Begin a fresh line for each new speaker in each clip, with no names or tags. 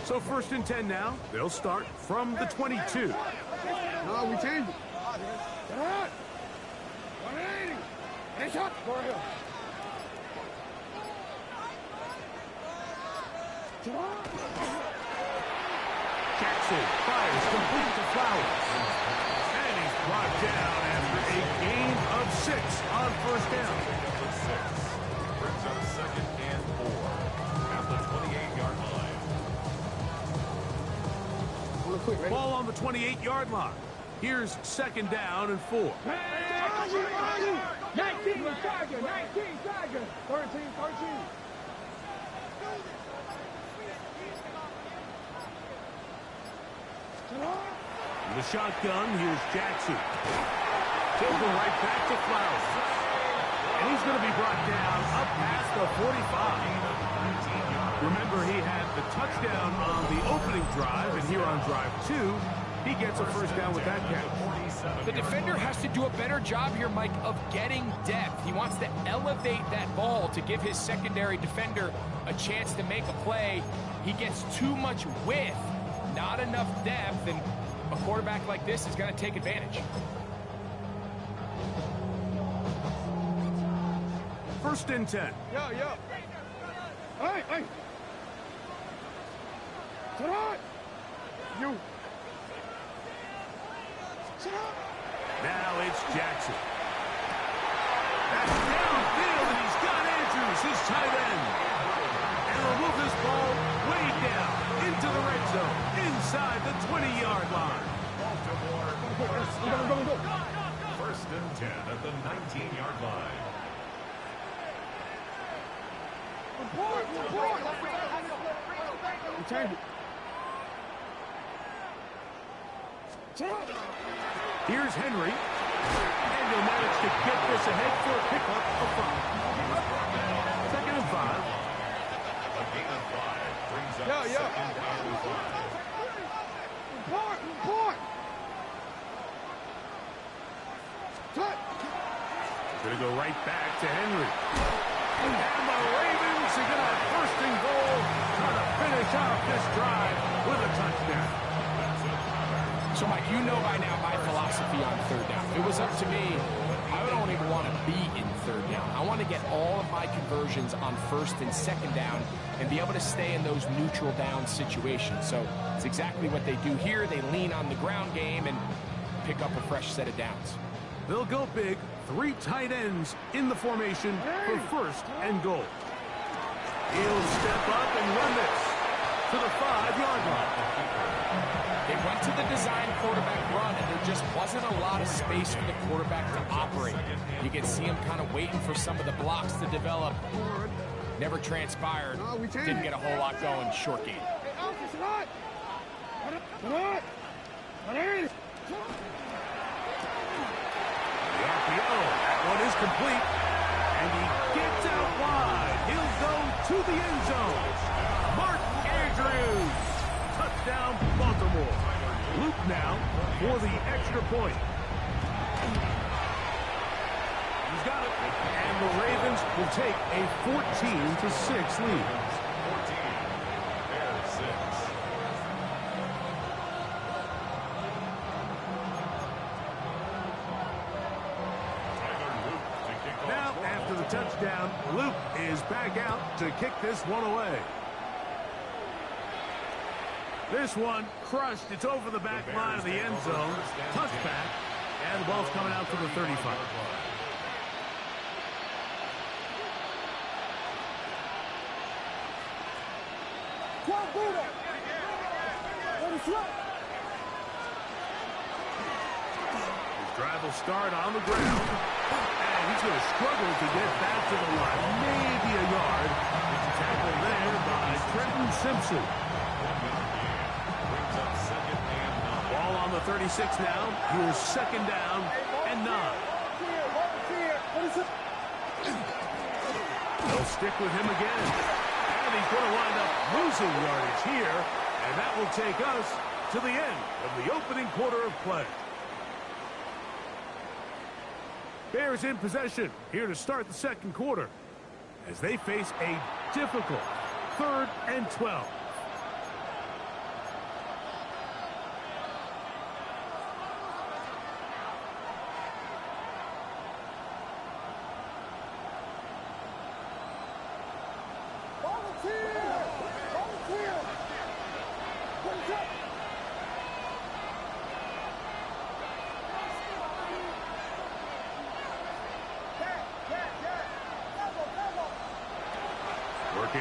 So 1st and 10 now. They'll start from the 22.
No, we change it. Get out. 180. Hey, shot. Go ahead.
Jackson fires complete to Flowers. And he's brought down after a gain of 6 on 1st down.
Brings up 2nd and 4 at the 28-yard line.
Ball on the 28-yard line. Here's 2nd down and 4.
19 Tiger, 19 Tiger. 13.
In the shotgun, here's Jackson. He'll go right back to Flowers. And he's going to be brought down up past the 45. Remember, he had the touchdown on the opening drive, and here on drive 2, he gets a 1st down with that catch.
The defender has to do a better job here, Mike, of getting depth. He wants to elevate that ball to give his secondary defender a chance to make a play. He gets too much width, not enough depth, and a quarterback like this is going to take advantage.
1st and 10.
Yo. Hey. Sit on. You.
Now it's Jackson. That's downfield, and he's got Andrews, his tight end. And will move this ball way down into the red zone, inside the 20-yard line.
Baltimore, 1st and 10 at the 19-yard line.
We change it.
Here's Henry. And he'll manage to get this ahead for a pickup of 5. 2nd and 5.
A gain of 5 brings up
Yo.
2nd and 5.
Report. Cut.
Going to go right back to Henry. And the Ravens are going to have 1st and goal, trying to finish out this drive with a touchdown.
So, Mike, you know by now my philosophy on 3rd down. If it was up to me, I don't even want to be in 3rd down. I want to get all of my conversions on 1st and 2nd down and be able to stay in those neutral down situations. So it's exactly what they do here. They lean on the ground game and pick up a fresh set of downs.
They'll go big. 3 tight ends in the formation for 1st and goal. He'll step up and run this to the 5-yard line.
They went to the design quarterback run, and there just wasn't a lot of space for the quarterback to operate. You can see him kind of waiting for some of the blocks to develop. Never transpired. Didn't get a whole lot going. Short game.
The RPO, that one is complete. And he gets out wide. He'll go to the end zone. Mark Andrews. Touchdown, Baltimore. Luke now for the extra point. He's got it. And the Ravens will take a 14-6 lead.
14, Bears 6.
Now, after the touchdown, Luke is back out to kick this one away. This one crushed. It's over the back line of the end zone. Touchback. And the ball's coming out to the 35. His drive will start on the ground. And he's going to struggle to get back to the line. Maybe a yard. It's a tackle there by Trenton Simpson. Ball on the 36 now. Here's 2nd down and 9. They'll stick with him again. And he's going to wind up losing yardage here. And that will take us to the end of the opening quarter of play. Bears in possession here to start the 2nd quarter as they face a difficult 3rd and 12. Working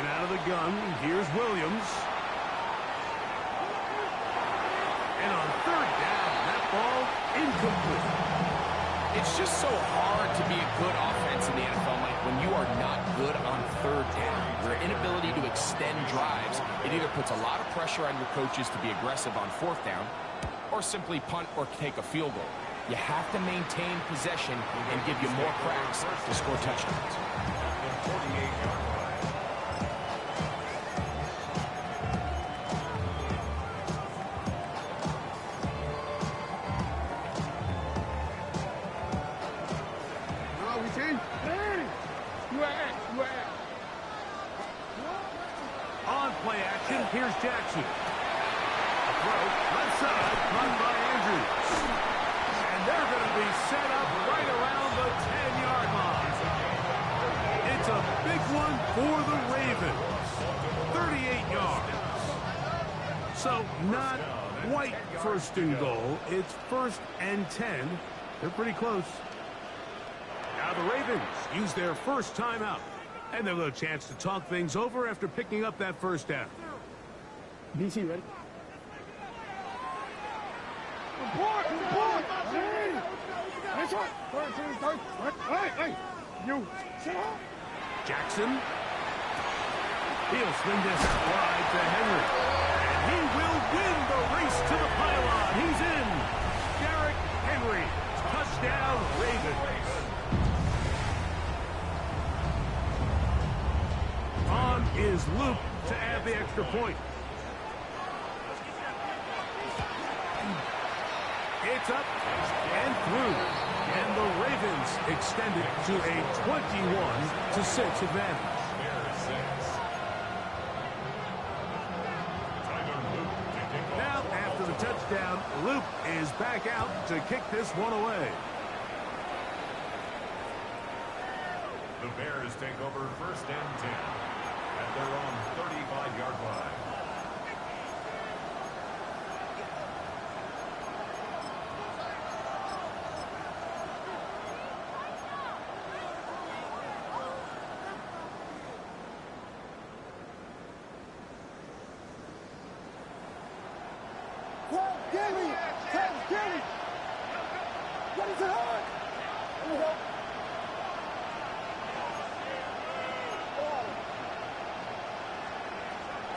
out of the gun, here's Williams. And on third down, that ball incomplete.
It's just so hard to be a good offense in the NFL, Mike, when you are not good on third down. Your inability to extend drives, it either puts a lot of pressure on your coaches to be aggressive on fourth down or simply punt or take a field goal. You have to maintain possession and give you more cracks to score touchdowns.
48-yard line.
On play action, here's Jackson. A throw, left side, run by Andrews. And they're going to be set up right around the 10-yard line. It's a big one for the Ravens. 38 yards. So not quite first and goal. It's first and 10. They're pretty close. Now the Ravens use their first timeout. And they'll have a chance to talk things over after picking up that first down.
DC, ready? Hey, you.
Jackson. He'll swing this out wide to Henry. And he will win the race to the pylon. He's in. Derrick Henry. Touchdown, Ravens. On is Luke to add the extra point. It's up and through. And the Ravens extend it to a 21-6 advantage. Now, after the touchdown, Luke is back out to kick this one away.
The Bears take over first and 10 at their own 35-yard line.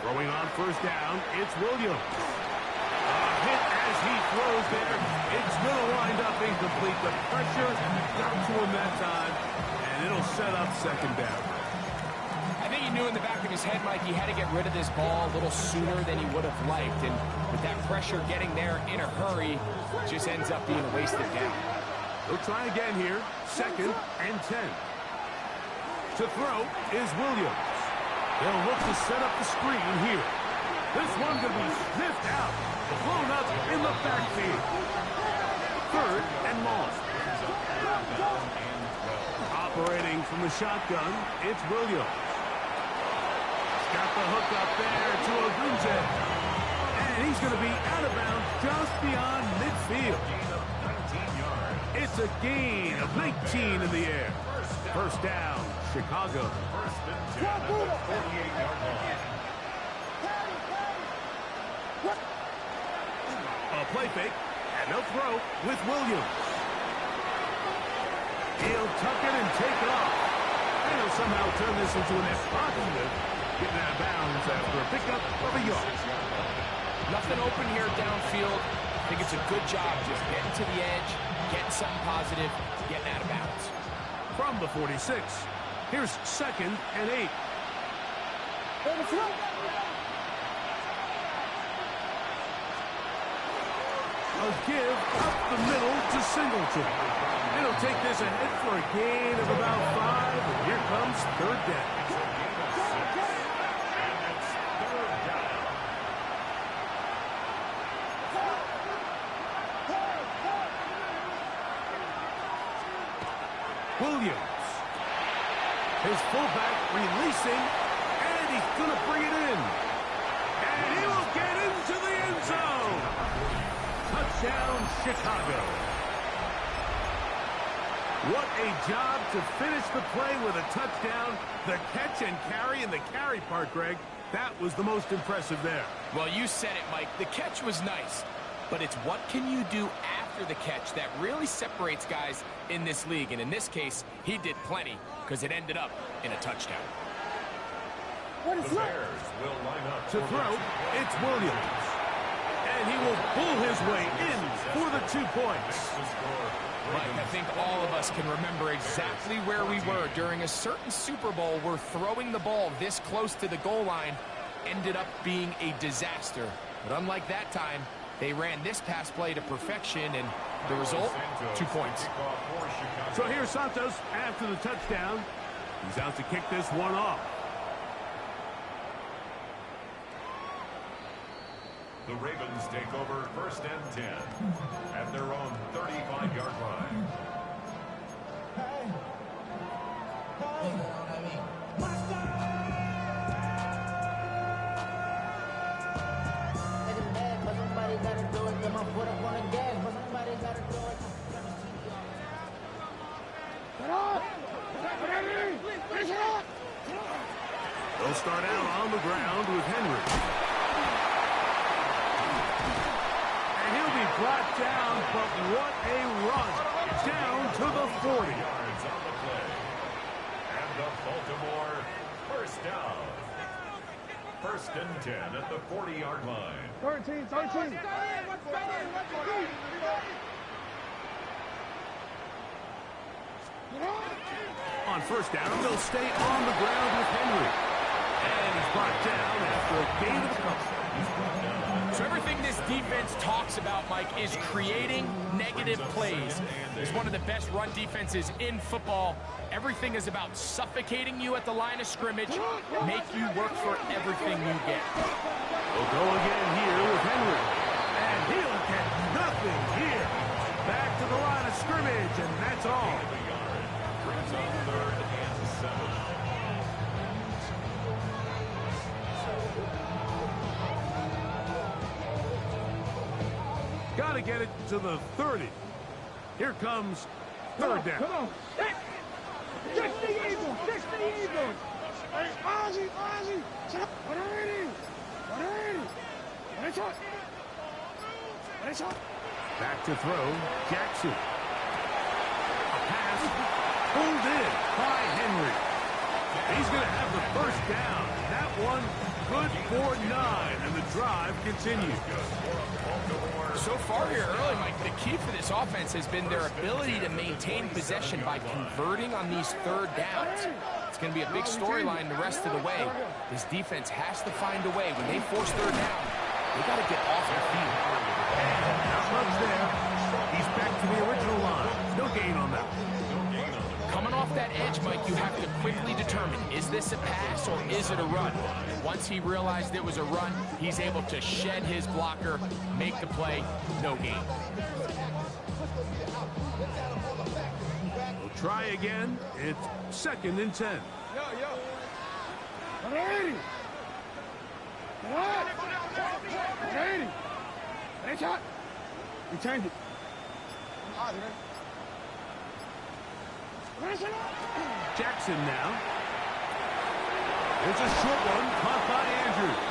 Throwing on first down, it's Williams. A hit as he throws there. It's going to wind up incomplete. The pressure got to him that time, and it'll set up second down.
I think he knew in the back of his head, Mike, he had to get rid of this ball a little sooner than he would have liked. And with that pressure getting there in a hurry, just ends up being a wasted down.
He'll try again here. Second and 10. To throw is Williams. They'll look to set up the screen here. This one's going to be sniffed out. Blown up in the backfield. Third and long. Operating from the shotgun, it's Williams. Got the hook up there to Ogunze. And he's going to be out of bounds just beyond midfield. It's a gain of 19 in the air. First down, Chicago.
First and 10 at the 48-yard line.
A play fake, and they'll throw with Williams. He'll tuck it and take off. And he'll somehow turn this into a net positive, getting out of bounds after a pickup of a yard.
Nothing open here downfield. I think it's a good job just getting to the edge, getting something positive, getting out of bounds.
From the 46, here's second and 8. A give up the middle to Singleton. It'll take this ahead for a gain of about 5, and here comes third down. Williams. His fullback releasing, and And he's going to bring it in. And he will get into the end zone. Touchdown, Chicago. What a job to finish the play with a touchdown. The catch and carry, and the carry part, Greg, that was the most impressive there.
Well, you said it, Mike. The catch was nice, but it's what can you do after the catch that really separates guys in this league. And in this case, he did plenty because it ended up in a touchdown.
The Bears will line up
To throw, it's Williams. And he will pull his way in for the 2 points.
Mike, I think all of us can remember exactly where we were during a certain Super Bowl where throwing the ball this close to the goal line ended up being a disaster. But unlike that time, they ran this pass play to perfection, and the result, 2 points.
So here's Santos after the touchdown. He's out to kick this one off.
The Ravens take over 1st and 10 at their own 35-yard line.
They'll start out on the ground with Henry. And he'll be brought down, but what a run down to the 40.
Yards on the play. And the Baltimore first down. 1st and 10 at the 40-yard line.
13.
On 1st down, they'll stay on the ground with Henry. And he's brought down after a gain of a couple.
So everything this defense talks about, Mike, is creating negative plays. It's one of the best run defenses in football. Everything is about suffocating you at the line of scrimmage, make you work for everything you get.
We'll go again here with Henry. And he'll get nothing here. Back to the line of scrimmage, and that's all.
Brings up 3rd and 7.
Got to get it to the 30. Here comes 3rd down.
Come on. Fix the evil. Hey, Ozzy.
Back to throw, Jackson. A pass pulled in by Henry. He's going to have the 1st down. That one good for 9, and the drive continues.
So far here early, Mike, the key for this offense has been their ability to maintain possession by converting on these 3rd downs. It's going to be a big storyline the rest of the way. This defense has to find a way. When they force 3rd down, they got to get off the field.
Not much there. He's back to the original line. No gain on that.
Coming off that edge, Mike, you have to quickly determine, is this a pass or is it a run? Once he realized it was a run, he's able to shed his blocker, make the play, no gain.
We'll try again. It's 2nd and 10.
We changed it.
Jackson now. It's a short one, caught by Andrews.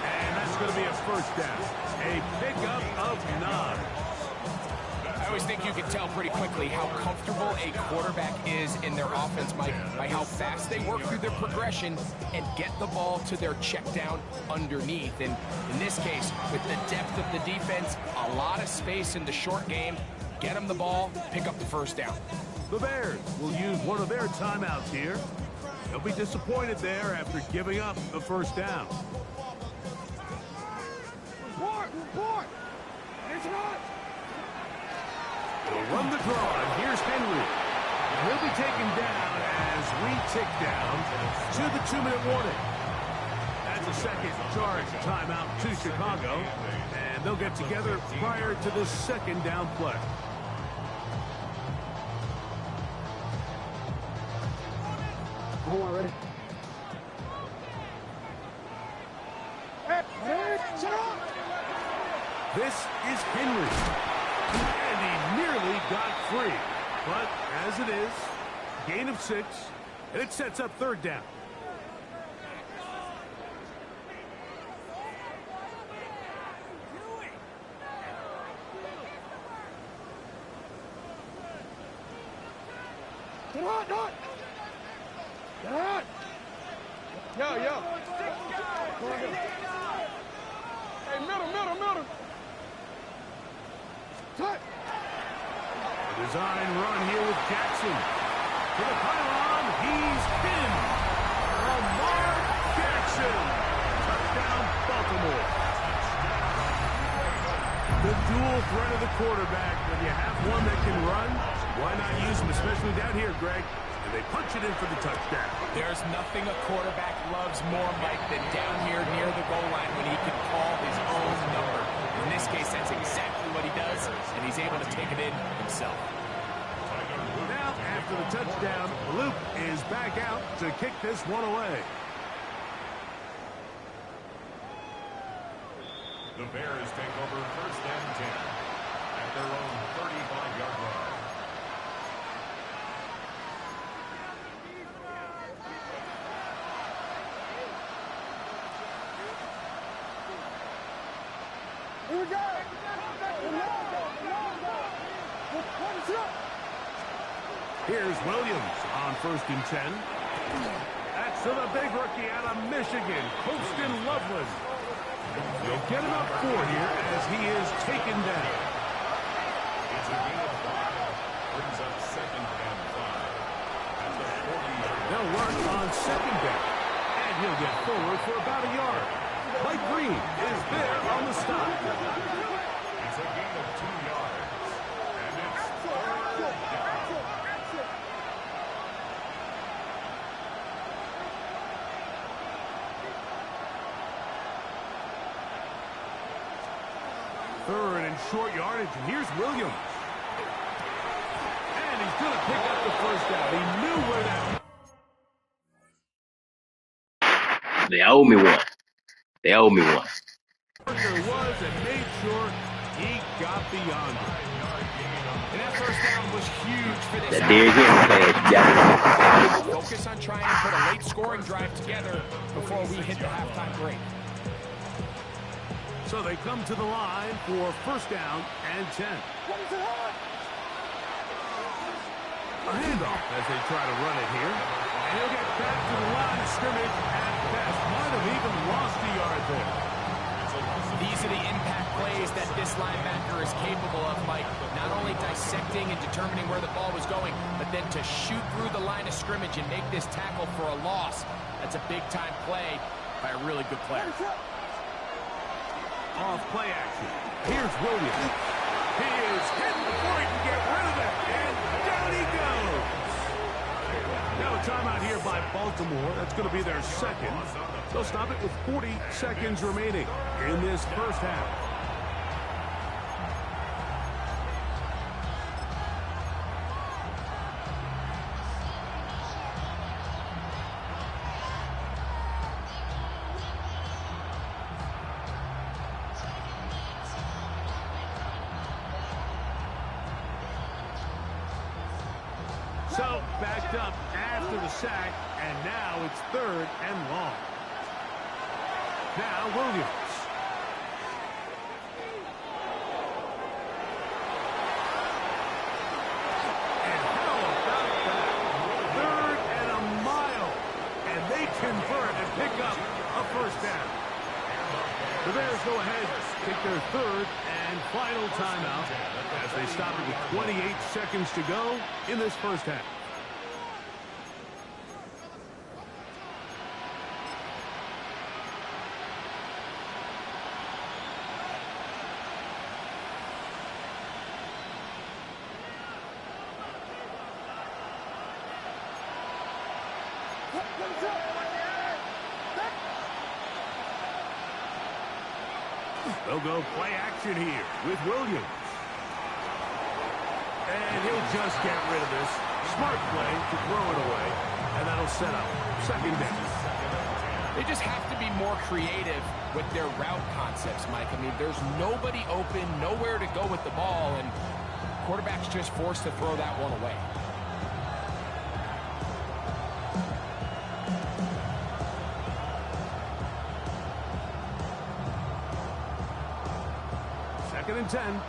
And that's going to be a 1st down. A pickup of 9.
I always think you can tell pretty quickly how comfortable a quarterback is in their offense, Mike, by how fast they work through their progression and get the ball to their check down underneath. And in this case, with the depth of the defense, a lot of space in the short game, get them the ball, pick up the 1st down.
The Bears will use one of their timeouts here. They'll be disappointed there after giving up the 1st down.
Report! It's not!
They'll run the draw, and here's Henry. He'll be taken down as we tick down to the 2-minute warning. That's a 2nd charge timeout to Chicago, and they'll get together prior to the 2nd down play.
Hold on, ready?
This is Henry. And he nearly got free. But as it is, gain of 6, and it sets up third down.
Get on, Get on. Yo. Hey, middle. Touch.
A design run here with Jackson. To the pylon, he's pinned. Lamar Jackson. Touchdown, Baltimore. The dual threat of the quarterback. When you have one that can run, why not use him, especially down here, Greg? And they punch it in for the touchdown.
There's nothing a quarterback loves more, Mike, than down here near the goal line when he can call his own number. In this case, that's exactly what he does, and he's able to take it in himself.
Now, after the touchdown, Luke is back out to kick this one away.
The Bears take over first and 10 at their own 35-yard line.
Here we go.
Here's Williams on first and 10. That's to the big rookie out of Michigan, Colston Loveland. They'll get him up 4 here as he is taken down.
It's a gain of 5. Brings up second and 5 at the 40-yard line.
They'll run on second down, and he'll get forward for about a yard. Mike Green is there on the stop.
It's a gain of 2 yards, and it's third down.
Third and short yardage, and here's Williams. And he's going to pick up the first down. He knew where that
They owe me one. They owe me one.
marker was and made sure he got beyond it.
And that first down was huge for this.
That Derrick Henry pass, you got it.
Focus on trying to put a late scoring drive together before we hit the halftime break.
So they come to the line for first down and 10. A handoff as they try to run it here. And he'll get back to the line of scrimmage at best. Might have even lost a yard there.
These are the impact plays that this linebacker is capable of, Mike. Not only dissecting and determining where the ball was going, but then to shoot through the line of scrimmage and make this tackle for a loss. That's a big-time play by a really good player.
Off play action. Here's Williams. He is hit before he can get rid of it. And down he goes. Now a timeout here by Baltimore. That's going to be their second. They'll stop it with 40 seconds remaining in this first half. So, backed up after the sack, and now it's third and long. Now, Williams. And how about that? Third and a mile. And they convert and pick up a first down. The Bears go ahead, take their third and final timeout as they stop it with 28 seconds to go in this first half. They'll go play action here with Williams. And he'll just get rid of this. Smart play to throw it away. And that'll set up second down.
They just have to be more creative with their route concepts, Mike. I mean, there's nobody open, nowhere to go with the ball, and quarterback's just forced to throw that one away.
Second and 10.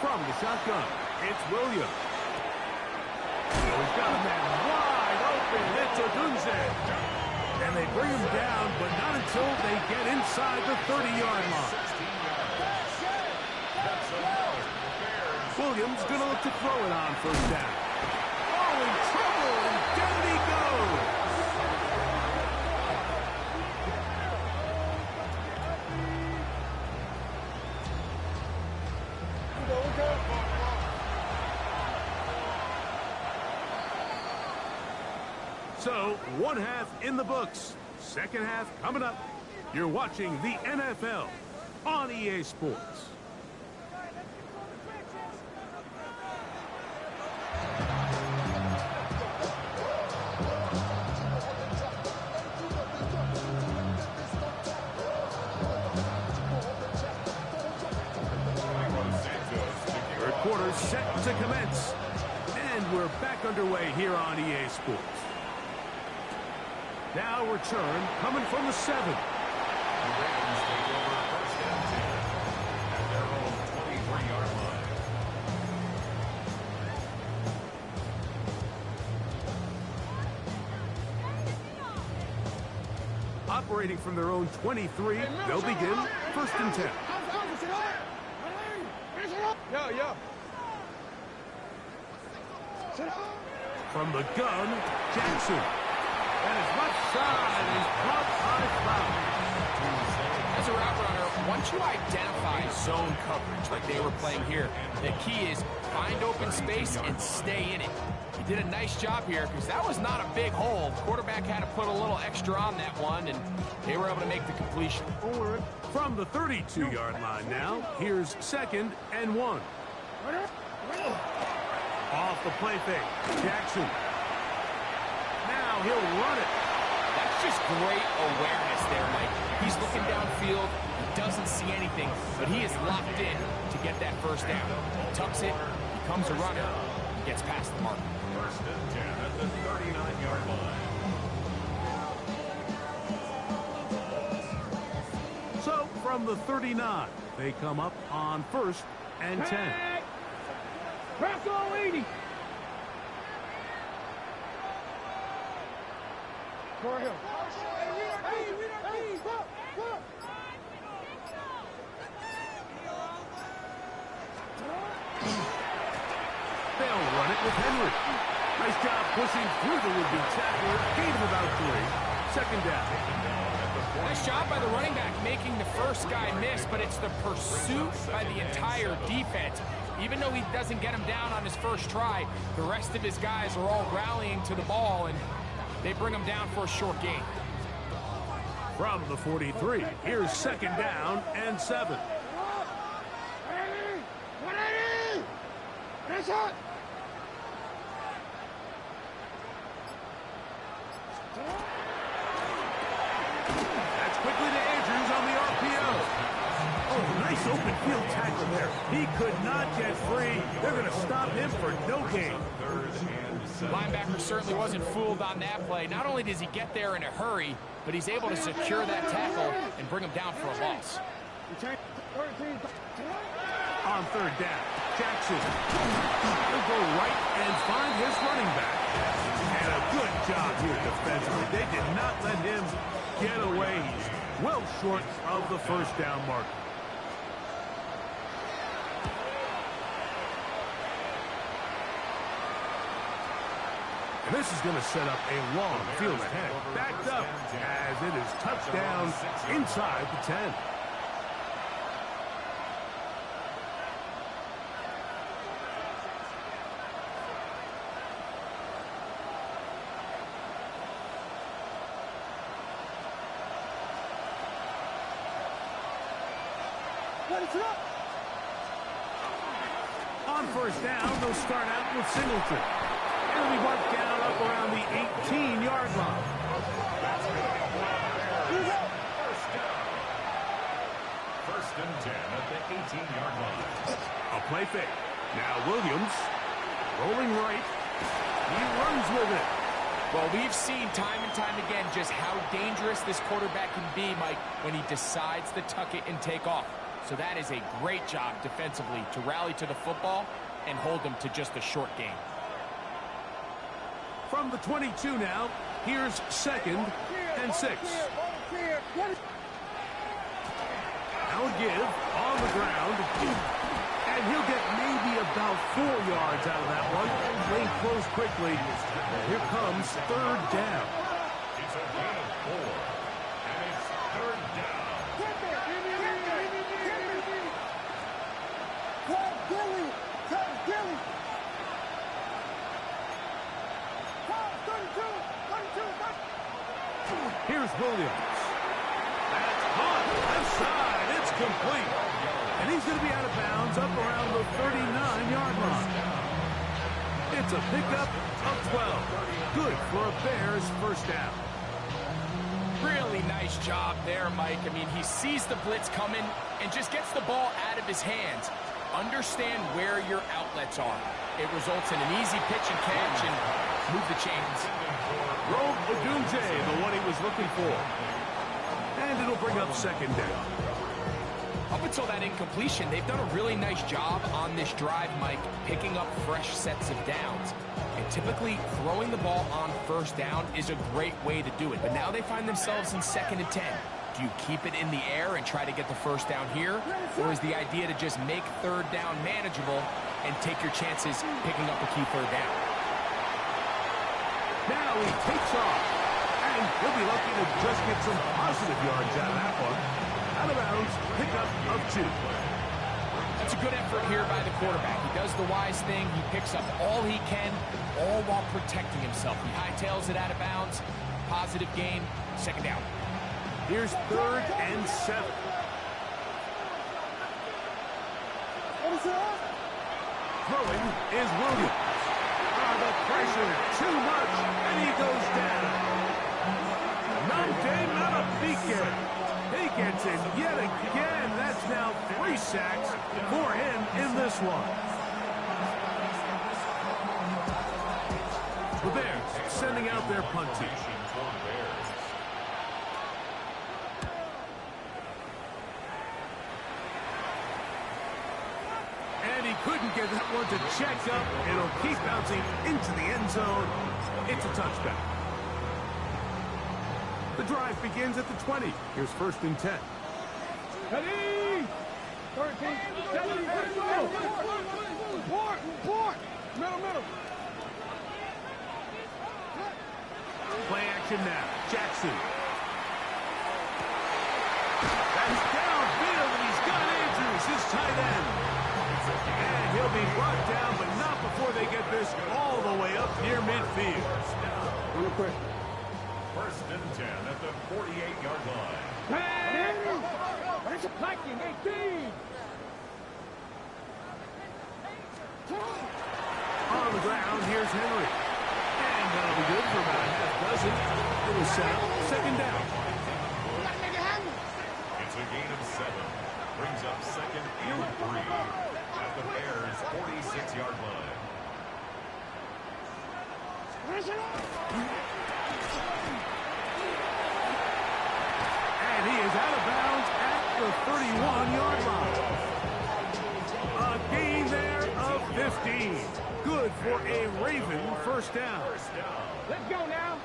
From the shotgun, it's Williams. He's got a man wide open. It's Odunze. And they bring him down, but not until they get inside the 30-yard line. Williams going to look to throw it on first down. Oh, in trouble, and down he goes. So, one half in the books. Second half coming up. You're watching the NFL on EA Sports. Third quarter set to commence. And we're back underway here on EA Sports. Now return coming from the 7.
The Ravens take over first and 10 at their own 23-yard line.
Operating from their own 23, they'll begin first and 10. From the gun, Jackson. And his left side is caught by Blaw.
As a route runner, once you identify zone coverage like they were playing here, the key is find open space and stay in it. He did a nice job here because that was not a big hole. The quarterback had to put a little extra on that one, and they were able to make the completion.
From the 32-yard line now, here's second and 1. Off the play fake, Jackson. Now he'll run it.
That's just great awareness there, Mike. He's looking downfield. He doesn't see anything, but he is locked in to get that first down. He tucks it, becomes a runner, he gets past the mark.
First and 10 at the 39-yard line.
So from the 39, they come up on first and 10.
Press all 80. Go ahead.
They'll run it with Henry. Nice job pushing through the would-be tackler. Gain of about 3. Second down.
Nice job by the running back making the first guy miss, but it's the pursuit by the entire defense. Even though he doesn't get him down on his first try, the rest of his guys are all rallying to the ball, and they bring him down for a short gain.
From the 43, here's second down and 7.
180! That's it!
That's quickly to Andrews on the RPO. Oh, nice open field tackle there. He could not get free. They're going to stop him for no gain.
Linebacker certainly wasn't fooled on that play. Not only does he get there in a hurry, but he's able to secure that tackle and bring him down for a loss.
On third down, Jackson. He'll go right and find his running back. And a good job here defensively. They did not let him get away. He's well short of the first down mark. And this is going to set up a long field ahead. Backed up as it is touchdown inside the 10. On first down, they'll start out with Singleton. It'll be marked down up around the 18-yard line.
First and 10 at the 18-yard line.
A play fake. Now Williams, rolling right. He runs with it.
Well, we've seen time and time again just how dangerous this quarterback can be, Mike, when he decides to tuck it and take off. So that is a great job defensively to rally to the football and hold them to just a short game.
From the 22 now, here's 2nd and 6. Now a give on the ground. And he'll get maybe about 4 yards out of that one. Lane closed quickly. Here comes 3rd down.
It's a gain of 4. And it's 3rd down.
Here's Williams. That's hot. Left side. It's complete. And he's going to be out of bounds up around the 39-yard line. It's a pickup of 12. Good for a Bears first down.
Really nice job there, Mike. I mean, he sees the blitz coming and just gets the ball out of his hands. Understand where your outlets are. It results in an easy pitch and catch and move the chains.
Rogue Odunze, the one he was looking for. And it'll bring up 2nd down.
Up until that incompletion, they've done a really nice job on this drive, Mike, picking up fresh sets of downs. And typically, throwing the ball on first down is a great way to do it. But now they find themselves in 2nd and 10. Do you keep it in the air and try to get the first down here? Or is the idea to just make 3rd down manageable and take your chances picking up a key 3rd down?
Now he takes off. And he'll be lucky to just get some positive yards out of that one. Out of bounds, pickup of 2.
That's a good effort here by the quarterback. He does the wise thing. He picks up all he can, all while protecting himself. He hightails it out of bounds. Positive gain. 2nd down.
Here's 3rd and 7. Throwing is Williams. The pressure, too much, and he goes down. Nante Malabike. He gets in yet again. That's now 3 sacks for him in this one. The Bears sending out their punt team. And he couldn't get that one to check up. It'll keep bouncing into the end zone. It's a touchback. The drive begins at the 20. Here's 1st and 10.
Ready? 13, 17, Board. Middle.
Play action now. Jackson. That's downfield, and he's got Andrews, his tight end. And he'll be brought down, but not before they get this all the way up near midfield.
Real quick.
1st and 10 at the 48-yard line.
It's a blocking 18.
On the ground, here's Henry. And that'll be good for about a half dozen. It was set up 2nd down.
It's a gain of 7. Brings up 2nd and 3 at the Bears' 46-yard line.
And he is out of bounds at the 31-yard line. A gain there of 15. Good for a Raven first down.
Let's go now.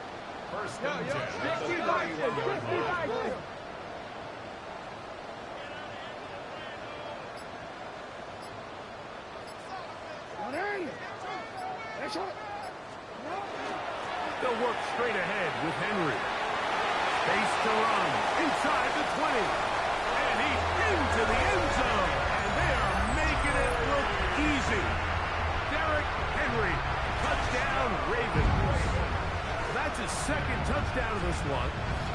1st and 10 at the 31-yard line.
They'll work straight ahead with Henry. Space to run inside the 20. And he's into the end zone. And they are making it look easy. Derrick Henry, touchdown Ravens. That's his 2nd touchdown of this one.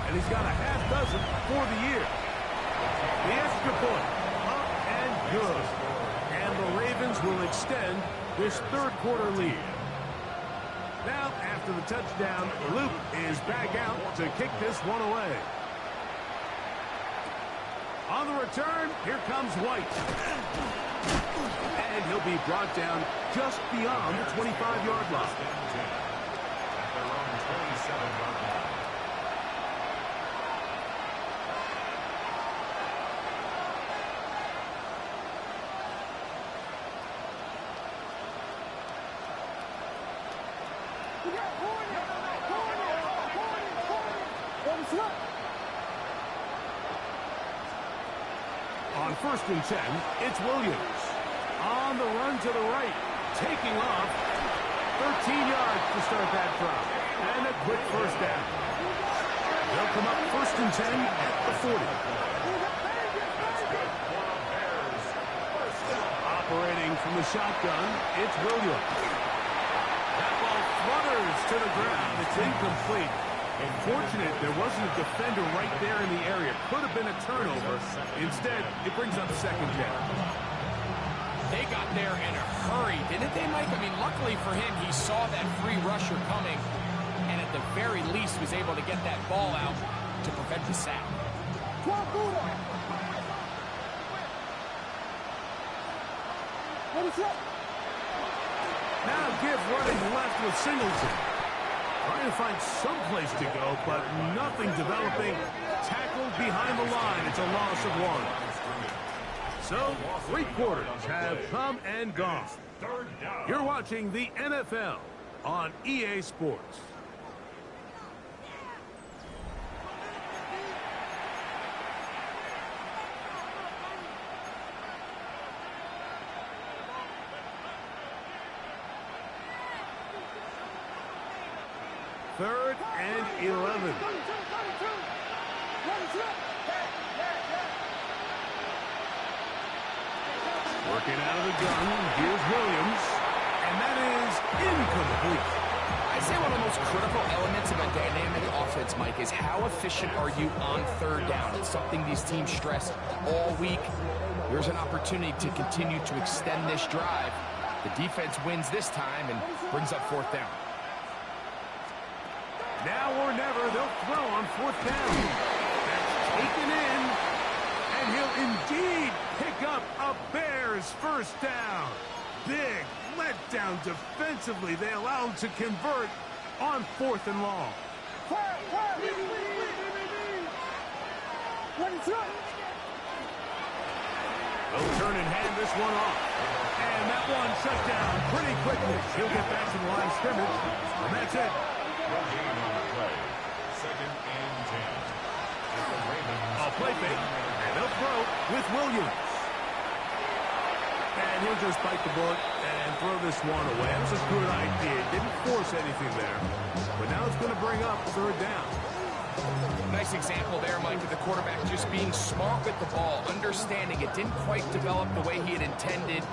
And he's got a half dozen for the year. The extra point, up and good. And the Ravens Ravens will extend this third quarter lead. Now, after the touchdown, Luke is back out to kick this one away. On the return, here comes White. And he'll be brought down just beyond the 25-yard line.
At their own 27-yard line.
On 1st and 10, it's Williams. On the run to the right, taking off. 13 yards to start that drive. And a quick first down. They'll come up 1st and 10 at the 40. Operating from the shotgun, it's Williams. That ball flutters to the ground. It's incomplete. Unfortunate there wasn't a defender right there in the area. Could have been a turnover. Instead, it brings up 2nd down.
They got there in a hurry, didn't they, Mike? I mean, luckily for him, he saw that free rusher coming, and at the very least was able to get that ball out to prevent the sack.
Now give running left with Singleton. Trying to find some place to go, but nothing developing. Tackled behind the line. It's a loss of 1. So, 3 quarters have come and gone. You're watching the NFL on EA Sports. Third and 11. Working out of the gun, here's Williams, and that is incomplete.
I'd say one of the most critical elements of a dynamic offense, Mike, is how efficient are you on 3rd down. It's something these teams stressed all week. There's an opportunity to continue to extend this drive. The defense wins this time and brings up 4th down.
Now or never, they'll throw on 4th down. That's taken in, and he'll indeed pick up a Bears 1st down. Big letdown defensively. They allow him to convert on 4th and long. They'll turn and hand this one off. And that one shut down pretty quickly. He'll get back to the line of scrimmage, and that's it.
No gain on the play. 2nd and 10. As the Ravens
A play fake, and they'll throw with Williams. And he'll just bite the bullet and throw this one away. That was a good idea. Didn't force anything there. But now it's going to bring up 3rd down.
Nice example there, Mike, of the quarterback just being smart with the ball, understanding it didn't quite develop the way he had intended.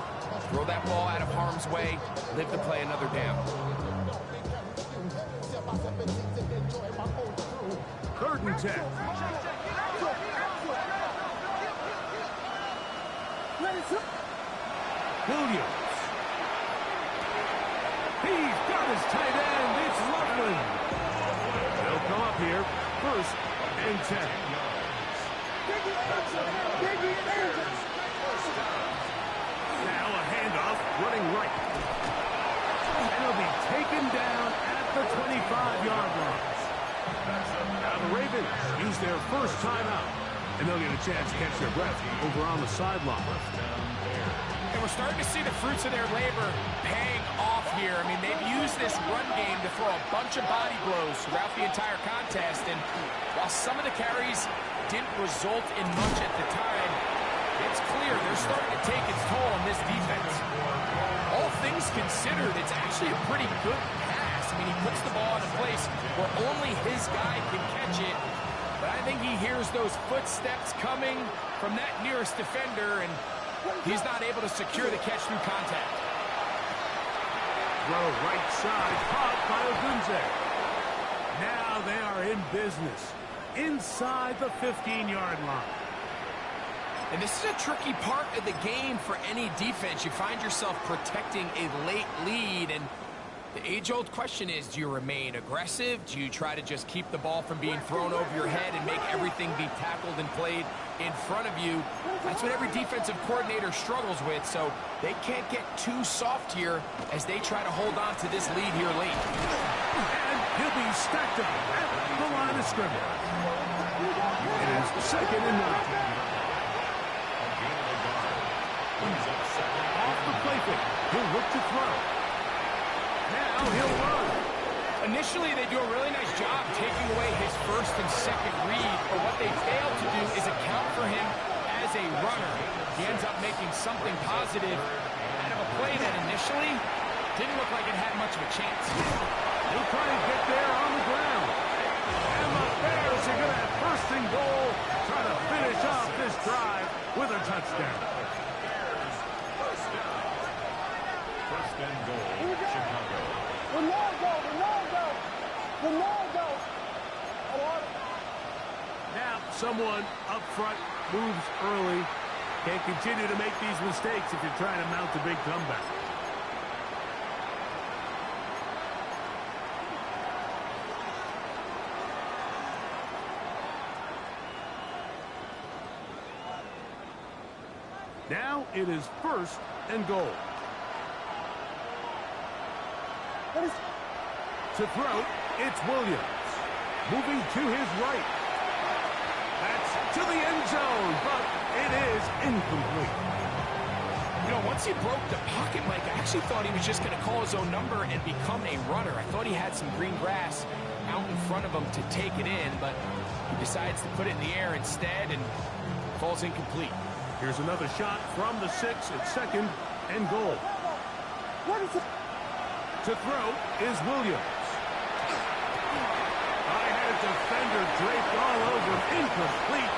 Throw that ball out of harm's way, live to play another down.
3rd and 10. Williams. He's got his tight end. It's Loveland. They'll come up here. 1st and 10. Now a handoff running right. And he'll be taken down at the 25-yard line. Now the Ravens use their 1st timeout. And they'll get a chance to catch their breath over on the sideline.
And we're starting to see the fruits of their labor paying off here. I mean, they've used this run game to throw a bunch of body blows throughout the entire contest. And while some of the carries didn't result in much at the time, it's clear they're starting to take its toll on this defense. All things considered, it's actually a pretty good pass. I mean, he puts the ball in a place where only his guy can catch it. But I think he hears those footsteps coming from that nearest defender, and he's not able to secure the catch through contact.
Throw right side, caught by Ogunze. Now they are in business inside the 15-yard line.
And this is a tricky part of the game for any defense. You find yourself protecting a late lead, and the age-old question is, do you remain aggressive? Do you try to just keep the ball from being thrown over your head and make everything be tackled and played in front of you? That's what every defensive coordinator struggles with, so they can't get too soft here as they try to hold on to this lead here late.
And he'll be stacked up at the line of scrimmage. It is 2nd and 9. Off the play fake. He'll look to throw. Now he'll run.
Initially, they do a really nice job taking away his first and second read, but what they fail to do is account for him as a runner. He ends up making something positive out of a play that initially didn't look like it had much of a chance.
He'll try and get there on the ground. And the Bears are going to have 1st and goal, trying to finish off this drive with a touchdown.
First and goal, Chicago.
Ronaldo!
Now someone up front moves early. Can't continue to make these mistakes if you're trying to mount a big comeback. Now it is 1st and goal. To throw, it's Williams. Moving to his right. That's to the end zone, but it is incomplete.
You know, once he broke the pocket, Mike, I actually thought he was just going to call his own number and become a runner. I thought he had some green grass out in front of him to take it in, but he decides to put it in the air instead and falls incomplete.
Here's another shot from the 6 at 2nd and goal. To throw is Williams. I had a defender draped all over him. Incomplete.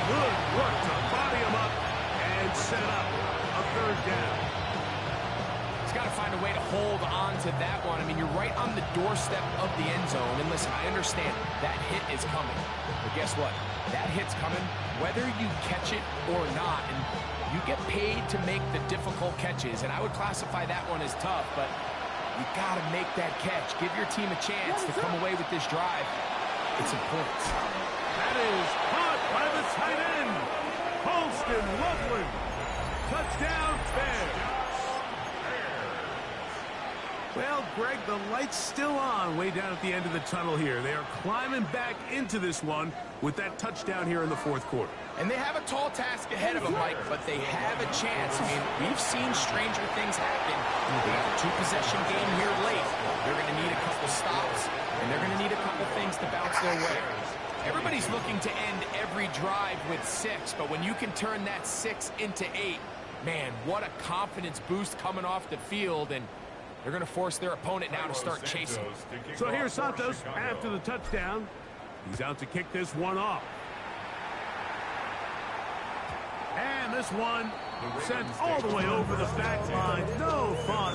Good work to body him up and set up a 3rd down.
He's got to find a way to hold on to that one. I mean, you're right on the doorstep of the end zone. And listen, I understand that hit is coming. But guess what? That hit's coming whether you catch it or not. And you get paid to make the difficult catches. And I would classify that one as tough, but you got to make that catch. Give your team a chance to come away with this drive. It's some points.
That is caught by the tight end, Holston Loveland. Touchdown, Bears. Well, Greg, the light's still on way down at the end of the tunnel here. They are climbing back into this one with that touchdown here in the 4th quarter.
And they have a tall task ahead of them, Mike, but they have a chance. I mean, we've seen stranger things happen. They have a 2-possession game here late. They're going to need a couple stops, and they're going to need a couple things to bounce their way. Everybody's looking to end every drive with 6, but when you can turn that 6 into 8, man, what a confidence boost coming off the field, and they're going to force their opponent now to start chasing.
So here's Santos after the touchdown. He's out to kick this one off. And this one sent all the way over the back line. No fun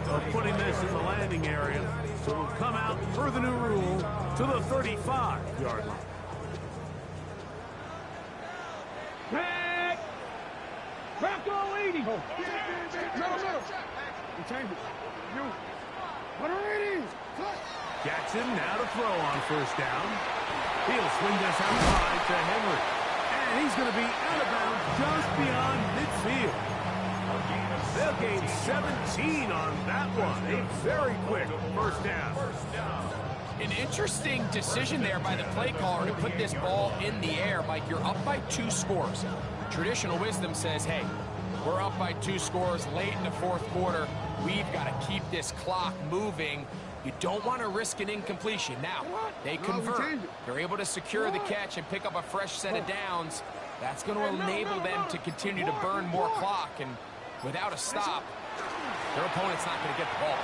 of putting this in the landing area. So it'll come out per the new rule to the 35-yard line.
Back! Back all 80! Middle. You change it. You. 180!
Jackson now to throw on 1st down. He'll swing this out wide to Henry. And he's going to be out of bounds just beyond midfield. They'll gain 17 on that one. A very quick 1st down.
An interesting decision there by the play caller to put this ball in the air. Mike, you're up by 2 scores. Traditional wisdom says, hey, we're up by 2 scores late in the 4th quarter. We've got to keep this clock moving. You don't want to risk an incompletion. Now, they convert. They're able to secure the catch and pick up a fresh set of downs. That's going to enable them to continue to burn more clock. And without a stop, their opponent's not going to get the ball.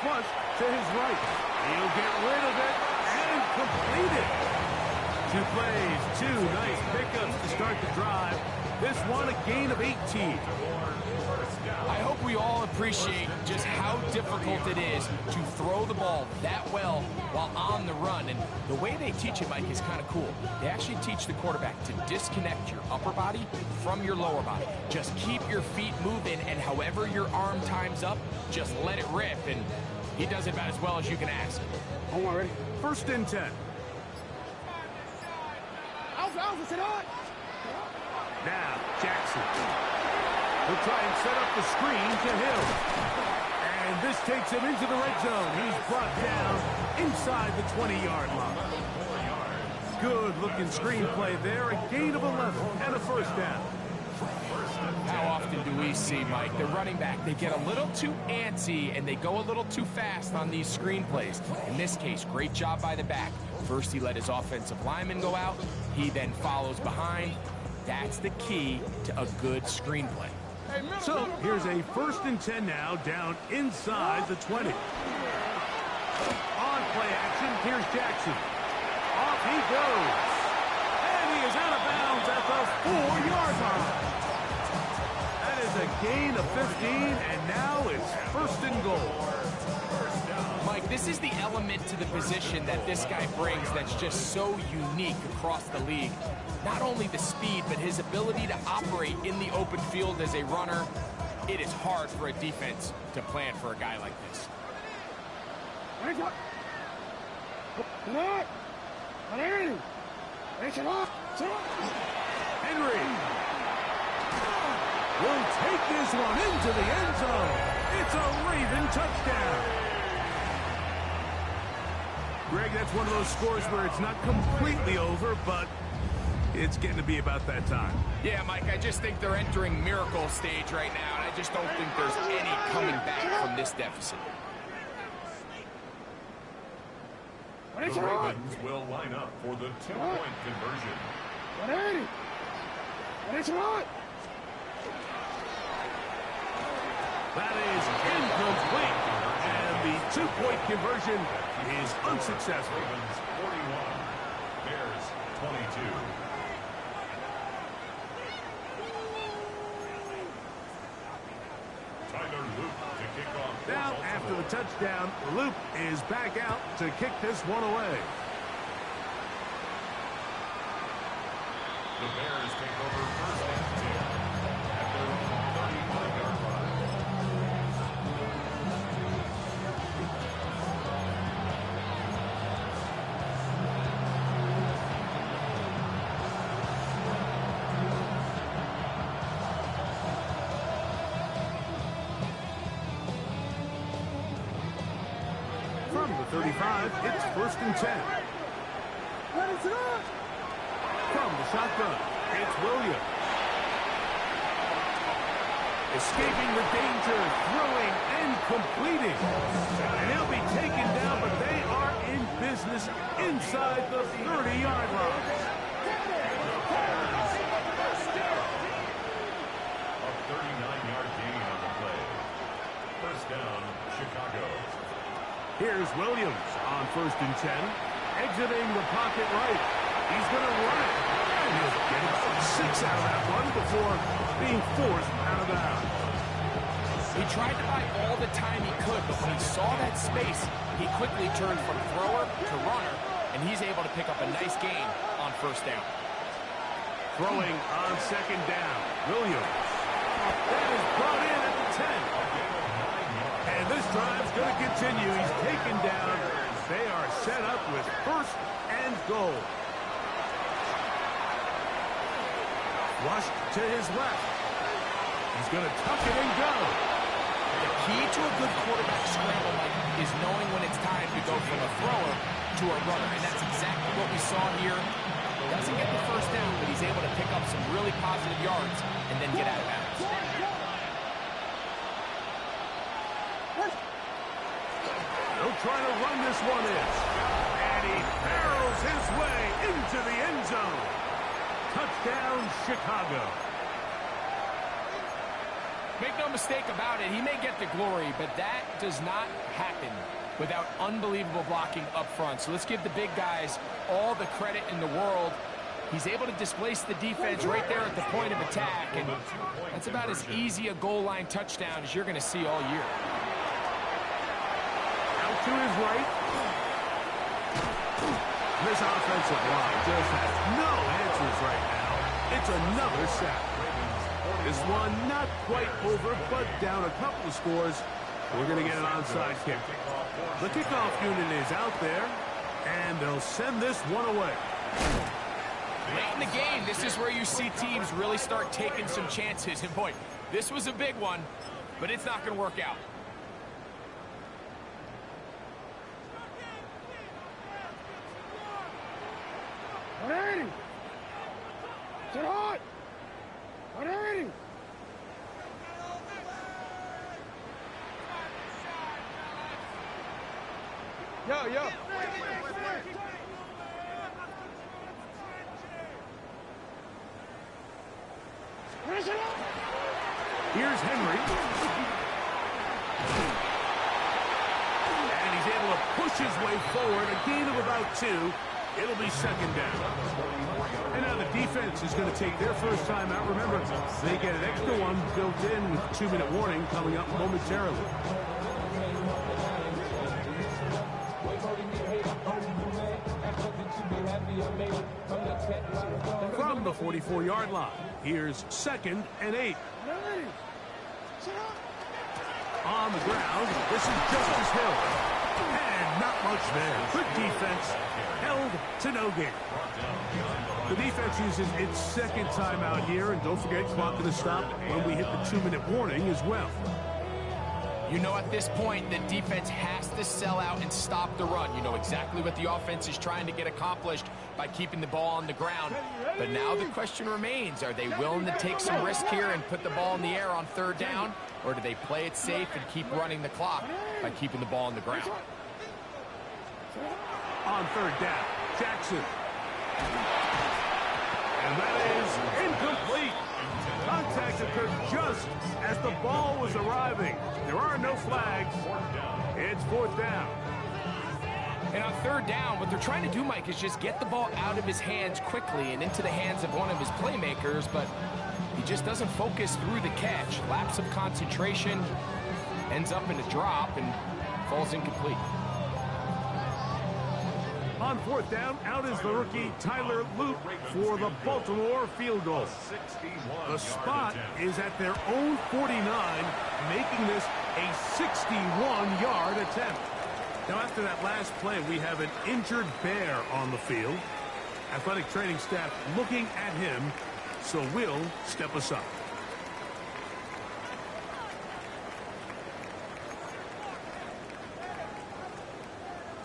Flush to his right. He'll get rid of it and complete it. Two plays, two nice pickups to start the drive. This one a gain of 18.
I hope we all appreciate just how difficult it is to throw the ball that well while on the run. And the way they teach it, Mike, is kind of cool. They actually teach the quarterback to disconnect your upper body from your lower body. Just keep your feet moving, and however your arm times up, just let it rip. And he does it about as well as you can ask.
Hold on, ready?
First and 10.
Alpha, sit on!
Now, Jackson. He'll try and set up the screen to Hill. And this takes him into the red zone. He's brought down inside the 20-yard line. Good-looking screenplay there. A gain of 11 and a first down.
How often do we see, Mike, the running back, they get a little too antsy and they go a little too fast on these screenplays. In this case, great job by the back. First, he let his offensive lineman go out. He then follows behind. That's the key to a good screenplay.
So here's a first and 10 now, down inside the 20. On play action, here's Jackson. Off he goes. And he is out of bounds at the 4-yard line. That is a gain of 15, and now it's first and goal.
Mike, this is the element to the position that this guy brings that's just so unique across the league. Not only the speed, but his ability to operate in the open field as a runner. It is hard for a defense to plan for a guy like this.
Henry will take this one into the end zone. It's a Raven touchdown. Greg, that's one of those scores where it's not completely over, but it's getting to be about that time.
Yeah, Mike, I just think they're entering miracle stage right now, and I just don't think there's any coming back from this deficit.
The Ravens will line up for the two-point conversion.
That is incomplete, and the two-point conversion is unsuccessful.
Ravens 41, Bears 22.
Now, after the touchdown, Luke is back out to kick this one away.
The Bears take over first and 10 at their own 35-yard line.
From the 35, it's first and 10. From the shotgun, it's Williams. Escaping the danger, throwing and completing. And he'll be taken down, but they are in business inside the 30-yard line.
A 39-yard gain on the play. First down, Chicago.
Here's Williams on first and 10. Exiting the pocket right. He's going to run it. And he'll get about 6 out of that one before being forced out of bounds.
He tried to buy all the time he could, but when he saw that space, he quickly turned from thrower to runner, and he's able to pick up a nice gain on first down.
Throwing on second down. Williams. That is brought in at the 10. And this drive's going to continue. He's taken down. They are set up with first and goal. Flushed to his left. He's going to tuck it and go.
The key to a good quarterback scramble, Mike, is knowing when it's time to go from a thrower to a runner. And that's exactly what we saw here. Doesn't get the first down, but he's able to pick up some really positive yards and then get out of bounds.
He'll try to run this one in. And he barrels his way into the end zone. Touchdown, Chicago.
Make no mistake about it, he may get the glory, but that does not happen without unbelievable blocking up front. So let's give the big guys all the credit in the world. He's able to displace the defense right there at the point of attack, and that's about as easy a goal line touchdown as you're going to see all year.
Out to his right. This offensive line just has no answers right now. It's another sack. This one not quite over, but down a couple of scores. We're going to get an onside kick. The kickoff unit is out there, and they'll send this one away.
Late in the game, this is where you see teams really start taking some chances. And boy, this was a big one, but it's not going to work out.
Sit hot! Yo.
Here's Henry. And he's able to push his way forward. A gain of about 2. It'll be second down. And now the defense is going to take their first time out. Remember, they get an extra one built in with 2-minute warning coming up momentarily. From the 44-yard line, here's 2nd and 8. On the ground, this is Justice Hill. And not much there. Good defense, held to no gain. The defense uses its second timeout here, and don't forget, clock going to stop when we hit the 2-minute warning as well.
You know at this point the defense has to sell out and stop the run. You know exactly what the offense is trying to get accomplished by keeping the ball on the ground. But now the question remains, are they willing to take some risk here and put the ball in the air on 3rd down? Or do they play it safe and keep running the clock by keeping the ball on the ground?
On 3rd down, Jackson. And that is incomplete. Contact occurred just as the ball was arriving. There are no flags. It's 4th down.
And on 3rd down, what they're trying to do, Mike, is just get the ball out of his hands quickly and into the hands of one of his playmakers, but he just doesn't focus through the catch. Lapse of concentration, ends up in a drop, and falls incomplete.
On 4th down, out is the rookie Tyler Loop for the Baltimore field goal. The spot is at their own 49, making this a 61-yard attempt. Now, after that last play, we have an injured Bear on the field. Athletic training staff looking at him, so we'll step aside.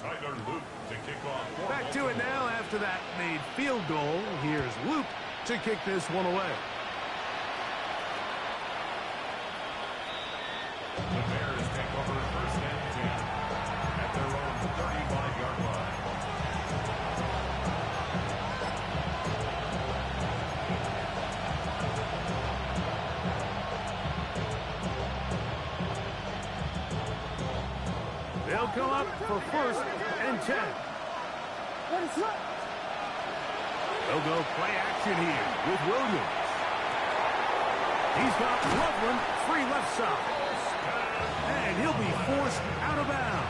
Tyler Luke to kick off.
Back to it now after that made field goal. Here's Luke to kick this one away.
The Bears take over 1st and 10 at their own 35-yard line.
They'll come up for 1st and 10. They'll go play action here with Williams. He's got Loveland free left side. And he'll be forced out of bounds.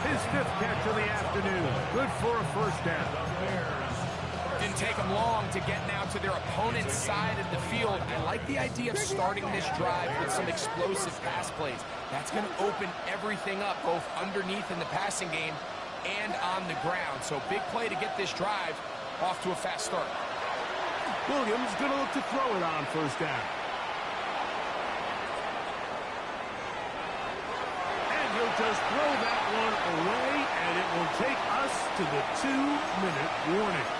His 5th catch of the afternoon. Good for a 1st down.
Didn't take them long to get now to their opponent's side of the field. I like the idea of starting this drive with some explosive pass plays. That's going to open everything up, both underneath in the passing game and on the ground. So big play to get this drive off to a fast start.
Williams going to look to throw it on 1st down. And he'll just throw that one away, and it will take us to the 2-minute warning.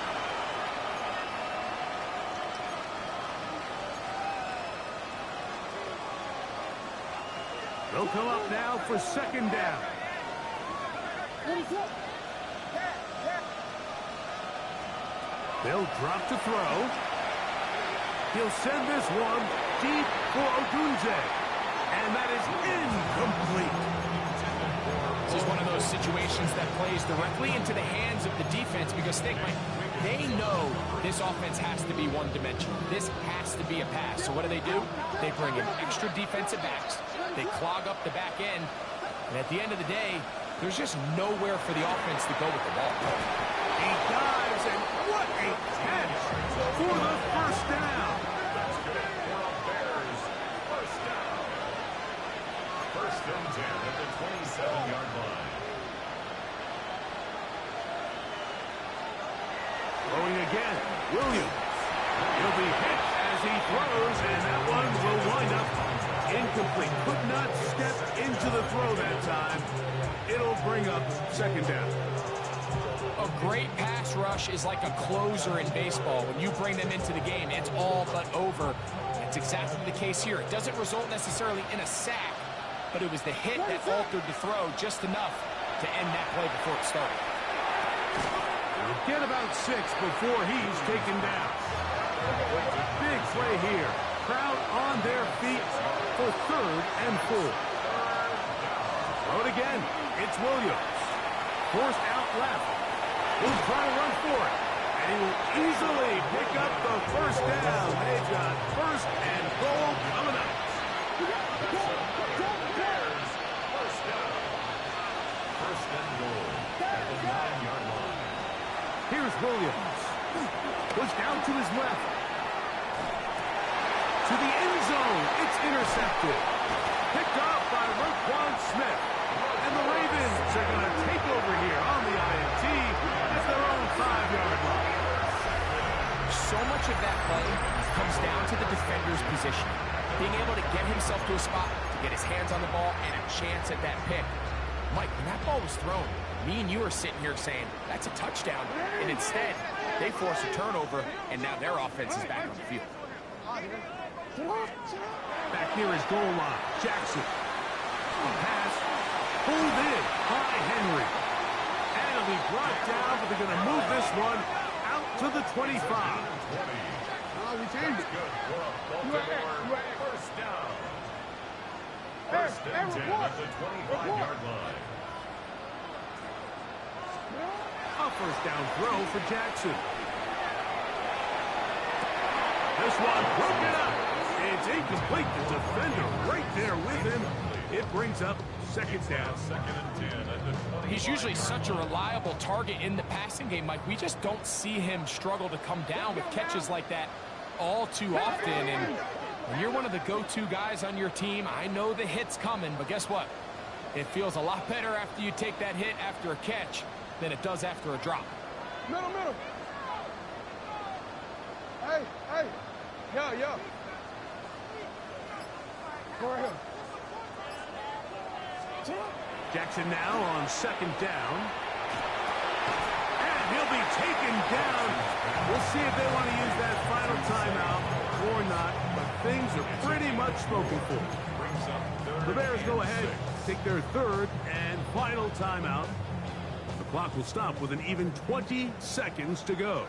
They'll come up now for 2nd down. They'll drop to throw. He'll send this one deep for Odunze. And that is incomplete.
This is one of those situations that plays directly into the hands of the defense because think, Mike, they know this offense has to be one-dimensional. This has to be a pass. So what do? They bring in extra defensive backs. They clog up the back end. And at the end of the day, there's just nowhere for the offense to go with the ball.
He dives, and what a catch for the first down.
First and 10 at the 27-yard line.
Throwing again, Williams. He'll be hit as he throws, and that one will wind up incomplete. Could not step into the throw that time. It'll bring up second down.
A great pass rush is like a closer in baseball. When you bring them into the game, it's all but over. That's exactly the case here. It doesn't result necessarily in a sack, but it was the hit that altered the throw just enough to end that play before it started.
He'll get about 6 before he's taken down. Big play here. Crowd on their feet for 3rd and 4. Throw it again. It's Williams. Forced out left. He'll try to run for it. And he will easily pick up the first down. They've got 1st and goal coming up.
First down. 1st and goal at the 9-yard line.
Here's Williams. Push down to his left. To the end zone. It's intercepted. Picked off by Roquan Smith. And the Ravens are going to take over here on the INT at their own 5-yard line.
So much of that play comes down to the defender's position. Being able to get himself to a spot, to get his hands on the ball, and a chance at that pick. Mike, when that ball was thrown, me and you are sitting here saying, that's a touchdown. And instead, they force a turnover, and now their offense is back on the field.
Back near his goal line, Jackson. A pass, pulled in by Henry. And it'll be brought down, but they're going to move this one out to the 25.
We changed it.
First down. 1st and 10 at the 25-yard line.
A first down throw for Jackson. This one broken up. It's incomplete. The defender right there with him. It brings up second down.
2nd and 10 at the 20.
He's usually such a reliable target in the passing game, Mike. We just don't see him struggle to come down with catches like that all too often. And when you're one of the go-to guys on your team, I know the hit's coming, but guess what? It feels a lot better after you take that hit after a catch than it does after a drop.
Middle. Hey. Yo. Go right here.
Jackson now on second down. And he'll be taken down. We'll see if they want to use that final timeout or not, but things are pretty much spoken for. The Bears go ahead, take their 3rd and final timeout. The clock will stop with an even 20 seconds to go.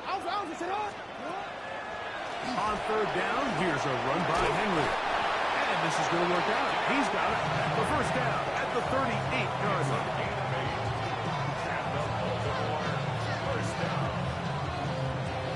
On 3rd down, here's a run by Henry. And this is going to work out. He's got it. The first down at the 38-yard line.